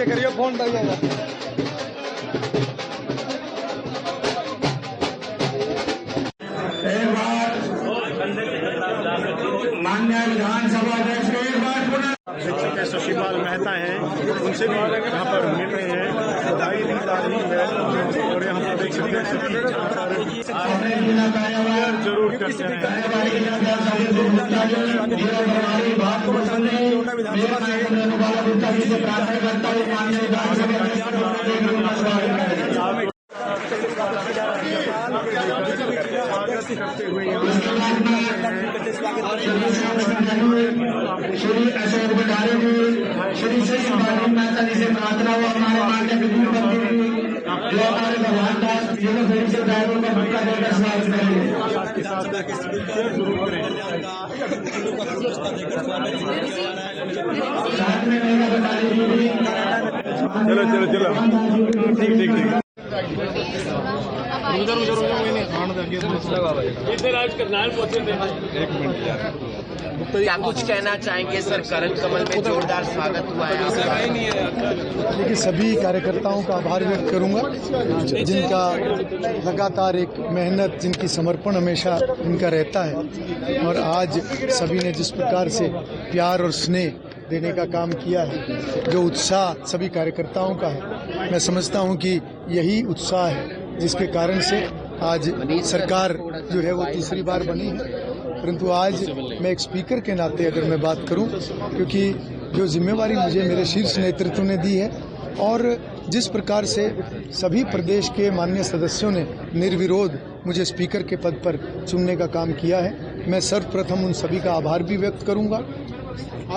नीचे करिए फोन डालिएगा। माननीय विधानसभा अध्यक्ष शिक्षक शशिपाल मेहता हैं, उनसे भी यहाँ पर मिल रहे हैं, बधाई दी जा रही है। और यहाँ पर देख सकते हैं जरूर करते हैं। करते हुए श्री अशोक भंडारी जी, श्री शशिपाल मेहता जी से प्रार्थना हो हमारे मान्य विधि मंत्री जो हमारे भगवान दास यूनिवर्सिटी से ड्राइवर का भत्ता देकर स्वागत करेंगे। साथ में मेरा भंडारी जी भी चलो ठीक इधर आज करनाल पहुंचे थे। क्या कुछ कहना चाहेंगे सर? करण कमल में जोरदार स्वागत हुआ है। देखिए, सभी कार्यकर्ताओं का आभार व्यक्त करूंगा जिनका लगातार एक मेहनत, जिनकी समर्पण हमेशा इनका रहता है। और आज सभी ने जिस प्रकार से प्यार और स्नेह देने का काम किया है, जो उत्साह सभी कार्यकर्ताओं का है, मैं समझता हूं कि यही उत्साह है जिसके कारण से आज सरकार जो है वो तीसरी बार बनी है। परंतु आज मैं एक स्पीकर के नाते अगर मैं बात करूं, क्योंकि जो जिम्मेवारी मुझे मेरे शीर्ष नेतृत्व ने दी है और जिस प्रकार से सभी प्रदेश के माननीय सदस्यों ने निर्विरोध मुझे स्पीकर के पद पर चुनने का काम किया है, मैं सर्वप्रथम उन सभी का आभार भी व्यक्त करूंगा।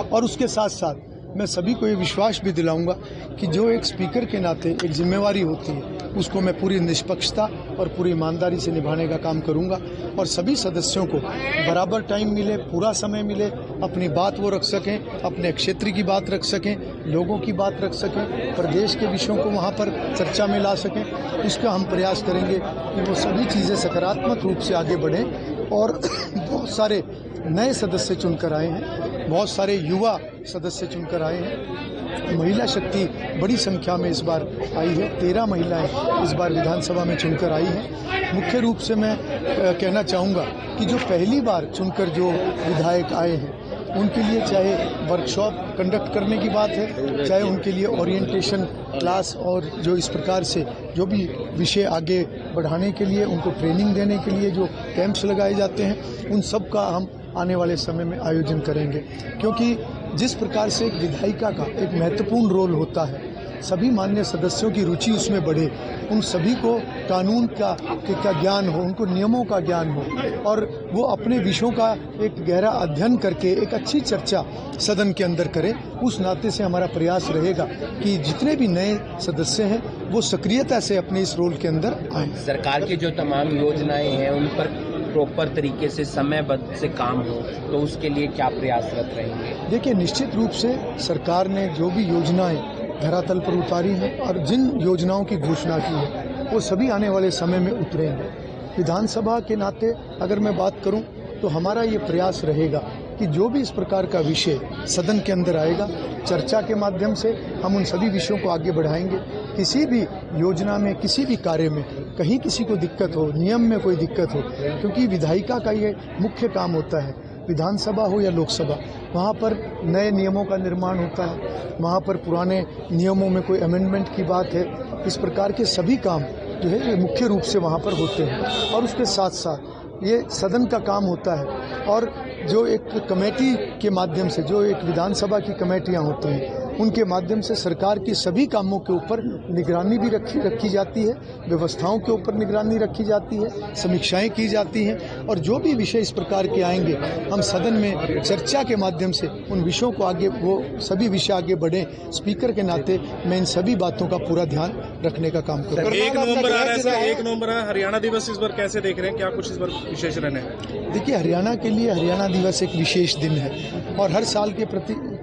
और उसके साथ साथ मैं सभी को ये विश्वास भी दिलाऊंगा कि जो एक स्पीकर के नाते एक जिम्मेवारी होती है, उसको मैं पूरी निष्पक्षता और पूरी ईमानदारी से निभाने का काम करूंगा। और सभी सदस्यों को बराबर टाइम मिले, पूरा समय मिले, अपनी बात वो रख सकें, अपने क्षेत्र की बात रख सकें, लोगों की बात रख सकें, प्रदेश के विषयों को वहाँ पर चर्चा में ला सकें। इसका हम प्रयास करेंगे कि वो सभी चीज़ें सकारात्मक रूप से आगे बढ़ें। और बहुत सारे नए सदस्य चुनकर आए हैं, बहुत सारे युवा सदस्य चुनकर आए हैं। महिला शक्ति बड़ी संख्या में इस बार आई है, 13 महिलाएं इस बार विधानसभा में चुनकर आई हैं। मुख्य रूप से मैं कहना चाहूँगा कि जो पहली बार चुनकर जो विधायक आए हैं, उनके लिए चाहे वर्कशॉप कंडक्ट करने की बात है, चाहे उनके लिए ओरिएंटेशन क्लास और जो इस प्रकार से जो भी विषय आगे बढ़ाने के लिए उनको ट्रेनिंग देने के लिए जो कैंप्स लगाए जाते हैं, उन सब का हम आने वाले समय में आयोजन करेंगे। क्योंकि जिस प्रकार से एक विधायिका का एक महत्वपूर्ण रोल होता है, सभी मान्य सदस्यों की रुचि उसमें बढ़े, उन सभी को कानून का ज्ञान हो, उनको नियमों का ज्ञान हो और वो अपने विषयों का एक गहरा अध्ययन करके एक अच्छी चर्चा सदन के अंदर करें। उस नाते से हमारा प्रयास रहेगा कि जितने भी नए सदस्य हैं वो सक्रियता से अपने इस रोल के अंदर आएं। सरकार की जो तमाम योजनाएं हैं उन पर प्रॉपर तरीके से समयबद्ध से काम हो, तो उसके लिए क्या प्रयासरत रहेंगे? देखिए, निश्चित रूप से सरकार ने जो भी योजनाएं धरातल पर उतारी हैं और जिन योजनाओं की घोषणा की है, वो सभी आने वाले समय में उतरेंगे। विधानसभा के नाते अगर मैं बात करूं तो हमारा ये प्रयास रहेगा कि जो भी इस प्रकार का विषय सदन के अंदर आएगा, चर्चा के माध्यम से हम उन सभी विषयों को आगे बढ़ाएंगे। किसी भी योजना में, किसी भी कार्य में कहीं किसी को दिक्कत हो, नियम में कोई दिक्कत हो, क्योंकि विधायिका का ये मुख्य काम होता है, विधानसभा हो या लोकसभा, वहाँ पर नए नियमों का निर्माण होता है, वहाँ पर पुराने नियमों में कोई अमेंडमेंट की बात है, इस प्रकार के सभी काम जो है ये मुख्य रूप से वहाँ पर होते हैं। और उसके साथ साथ ये सदन का काम होता है और जो एक कमेटी के माध्यम से, जो एक विधानसभा की कमेटियाँ होती हैं, उनके माध्यम से सरकार की सभी कामों के ऊपर निगरानी भी रखी जाती है, व्यवस्थाओं के ऊपर निगरानी रखी जाती है, समीक्षाएं की जाती हैं। और जो भी विषय इस प्रकार के आएंगे, हम सदन में चर्चा के माध्यम से उन विषयों को आगे, वो सभी विषय आगे बढ़े। स्पीकर के नाते मैं इन सभी बातों का पूरा ध्यान रखने का काम करूँगा। 1 नवंबर आ रहा है सर, 1 नवंबर हरियाणा दिवस इस बार कैसे देख रहे हैं? क्या कुछ इस बार विशेष रहने हैं? देखिए, हरियाणा के लिए हरियाणा दिवस एक विशेष दिन है और हर साल के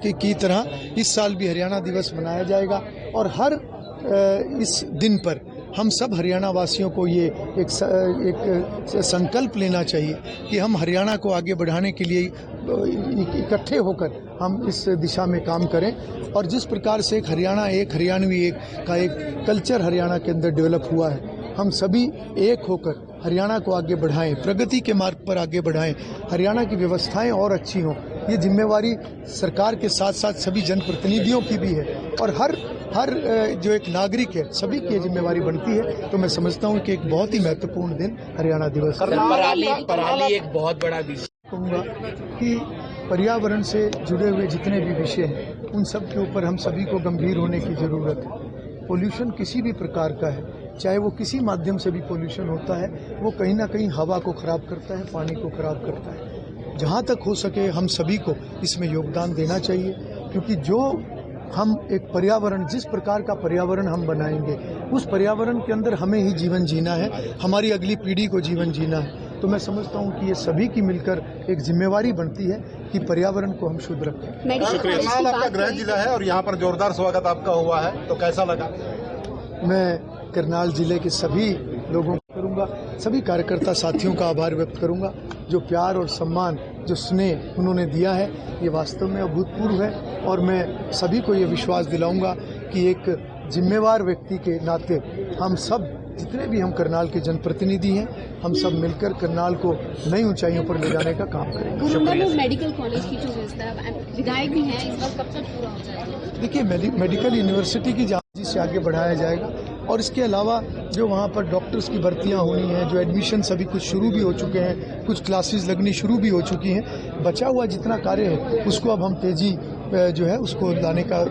की तरह इस साल भी हरियाणा दिवस मनाया जाएगा। और हर इस दिन पर हम सब हरियाणा वासियों को ये एक संकल्प लेना चाहिए कि हम हरियाणा को आगे बढ़ाने के लिए इकट्ठे होकर हम इस दिशा में काम करें और जिस प्रकार से एक हरियाणा एक हरियाणवी एक का एक कल्चर हरियाणा के अंदर डेवलप हुआ है, हम सभी एक होकर हरियाणा को आगे बढ़ाएं, प्रगति के मार्ग पर आगे बढ़ाएं, हरियाणा की व्यवस्थाएं और अच्छी हों। ये जिम्मेवारी सरकार के साथ साथ सभी जनप्रतिनिधियों की भी है और हर जो एक नागरिक है सभी की जिम्मेवारी बनती है। तो मैं समझता हूँ कि एक बहुत ही महत्वपूर्ण दिन हरियाणा दिवस पराली एक बहुत बड़ा विषय कहूँगा कि पर्यावरण से जुड़े हुए जितने भी विषय हैं उन सब के ऊपर हम सभी को गंभीर होने की ज़रूरत है। पोल्यूशन किसी भी प्रकार का है, चाहे वो किसी माध्यम से भी पोल्यूशन होता है, वो कहीं ना कहीं हवा को ख़राब करता है, पानी को ख़राब करता है। जहाँ तक हो सके हम सभी को इसमें योगदान देना चाहिए, क्योंकि जो हम एक पर्यावरण जिस प्रकार का पर्यावरण हम बनाएंगे उस पर्यावरण के अंदर हमें ही जीवन जीना है, हमारी अगली पीढ़ी को जीवन जीना है। तो मैं समझता हूँ कि ये सभी की मिलकर एक जिम्मेवारी बनती है कि पर्यावरण को हम शुद्ध रखें। करनाल आपका गृह जिला है और यहाँ पर जोरदार स्वागत आपका हुआ है, तो कैसा लगा? मैं करनाल जिले के सभी लोगों को करूँगा, सभी कार्यकर्ता साथियों का आभार व्यक्त करूँगा। जो प्यार और सम्मान, जो स्नेह उन्होंने दिया है, ये वास्तव में अभूतपूर्व है और मैं सभी को ये विश्वास दिलाऊंगा कि एक जिम्मेवार व्यक्ति के नाते हम सब जितने भी हम करनाल के जनप्रतिनिधि हैं, हम सब मिलकर करनाल को नई ऊंचाइयों पर ले जाने का काम करेंगे। गुरुंडा में मेडिकल कॉलेज की जो व्यवस्था है, विधायक भी हैं, इस बार कब तक पूरा हो जाएगा? देखिए, मेडिकल यूनिवर्सिटी की जांच से आगे बढ़ाया जाएगा और इसके अलावा जो वहाँ पर डॉक्टर्स की भर्तियाँ होनी हैं, जो एडमिशन अभी कुछ शुरू भी हो चुके हैं, कुछ क्लासेस लगनी शुरू भी हो चुकी हैं, बचा हुआ जितना कार्य है उसको अब हम तेज़ी जो है उसको लाने का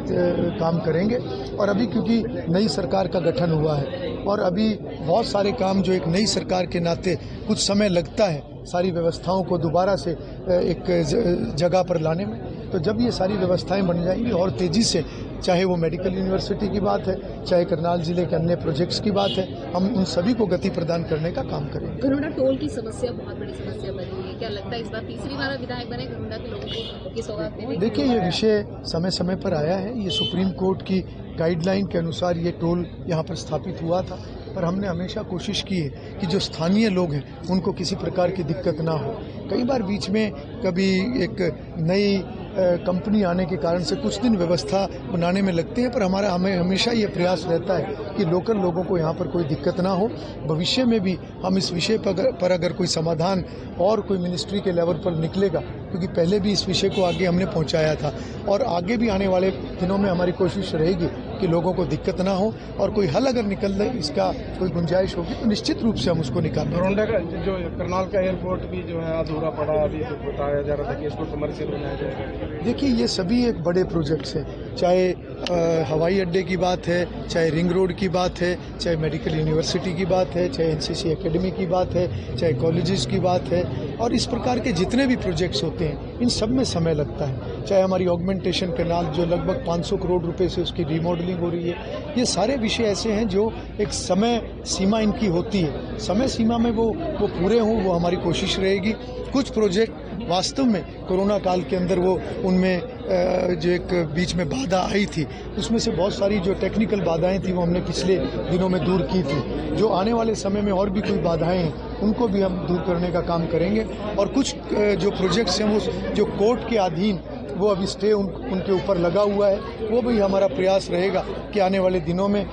काम करेंगे। और अभी क्योंकि नई सरकार का गठन हुआ है और अभी बहुत सारे काम जो एक नई सरकार के नाते कुछ समय लगता है सारी व्यवस्थाओं को दोबारा से एक जगह पर लाने में, तो जब ये सारी व्यवस्थाएं बन जाएंगी और तेज़ी से, चाहे वो मेडिकल यूनिवर्सिटी की बात है, चाहे करनाल जिले के अन्य प्रोजेक्ट्स की बात है, हम उन सभी को गति प्रदान करने का काम करेंगे। गरुड़ा टोल की समस्या बहुत बड़ी समस्या बनी हुई है, क्या लगता है इस बार तीसरी बार विधायक बने गरुड़ा के लोगों को ये सौगात देने? देखिए, ये विषय समय समय पर आया है, ये सुप्रीम कोर्ट की गाइडलाइन के अनुसार ये टोल यहाँ पर स्थापित हुआ था, पर हमने हमेशा कोशिश की है कि जो स्थानीय लोग हैं उनको किसी प्रकार की दिक्कत ना हो। कई बार बीच में कभी एक नई कंपनी आने के कारण से कुछ दिन व्यवस्था बनाने में लगते हैं, पर हमें हमेशा ये प्रयास रहता है कि लोकल लोगों को यहाँ पर कोई दिक्कत ना हो। भविष्य में भी हम इस विषय पर अगर कोई समाधान और कोई मिनिस्ट्री के लेवल पर निकलेगा, क्योंकि पहले भी इस विषय को आगे हमने पहुँचाया था और आगे भी आने वाले दिनों में हमारी कोशिश रहेगी कि लोगों को दिक्कत ना हो और कोई हल अगर निकल दे, इसका कोई गुंजाइश होगी तो निश्चित रूप से हम उसको निकालेंगे। गोंडा का जो करनाल का एयरपोर्ट भी जो है अधूरा पड़ा, अभी तो बताया जा रहा था कि इसको कमर्शियल बनाया जाए। देखिए, ये सभी एक बड़े प्रोजेक्ट्स हैं, चाहे हवाई अड्डे की बात है, चाहे रिंग रोड की बात है, चाहे मेडिकल यूनिवर्सिटी की बात है, चाहे एनसीसी एकेडमी की बात है, चाहे कॉलेजेस की बात है, और इस प्रकार के जितने भी प्रोजेक्ट्स होते हैं इन सब में समय लगता है। चाहे हमारी ऑगमेंटेशन कैनाल जो लगभग 500 करोड़ रुपए से उसकी रीमॉडलिंग हो रही है, ये सारे विषय ऐसे हैं जो एक समय सीमा इनकी होती है, समय सीमा में वो पूरे हों, वो हमारी कोशिश रहेगी। कुछ प्रोजेक्ट वास्तव में कोरोना काल के अंदर वो उनमें जो एक बीच में बाधा आई थी, उसमें से बहुत सारी जो टेक्निकल बाधाएं थी वो हमने पिछले दिनों में दूर की थी। जो आने वाले समय में और भी कोई बाधाएं हैं उनको भी हम दूर करने का काम करेंगे और कुछ जो प्रोजेक्ट्स हैं वो जो कोर्ट के अधीन वो अभी स्टे उनके ऊपर लगा हुआ है, वो भी हमारा प्रयास रहेगा कि आने वाले दिनों में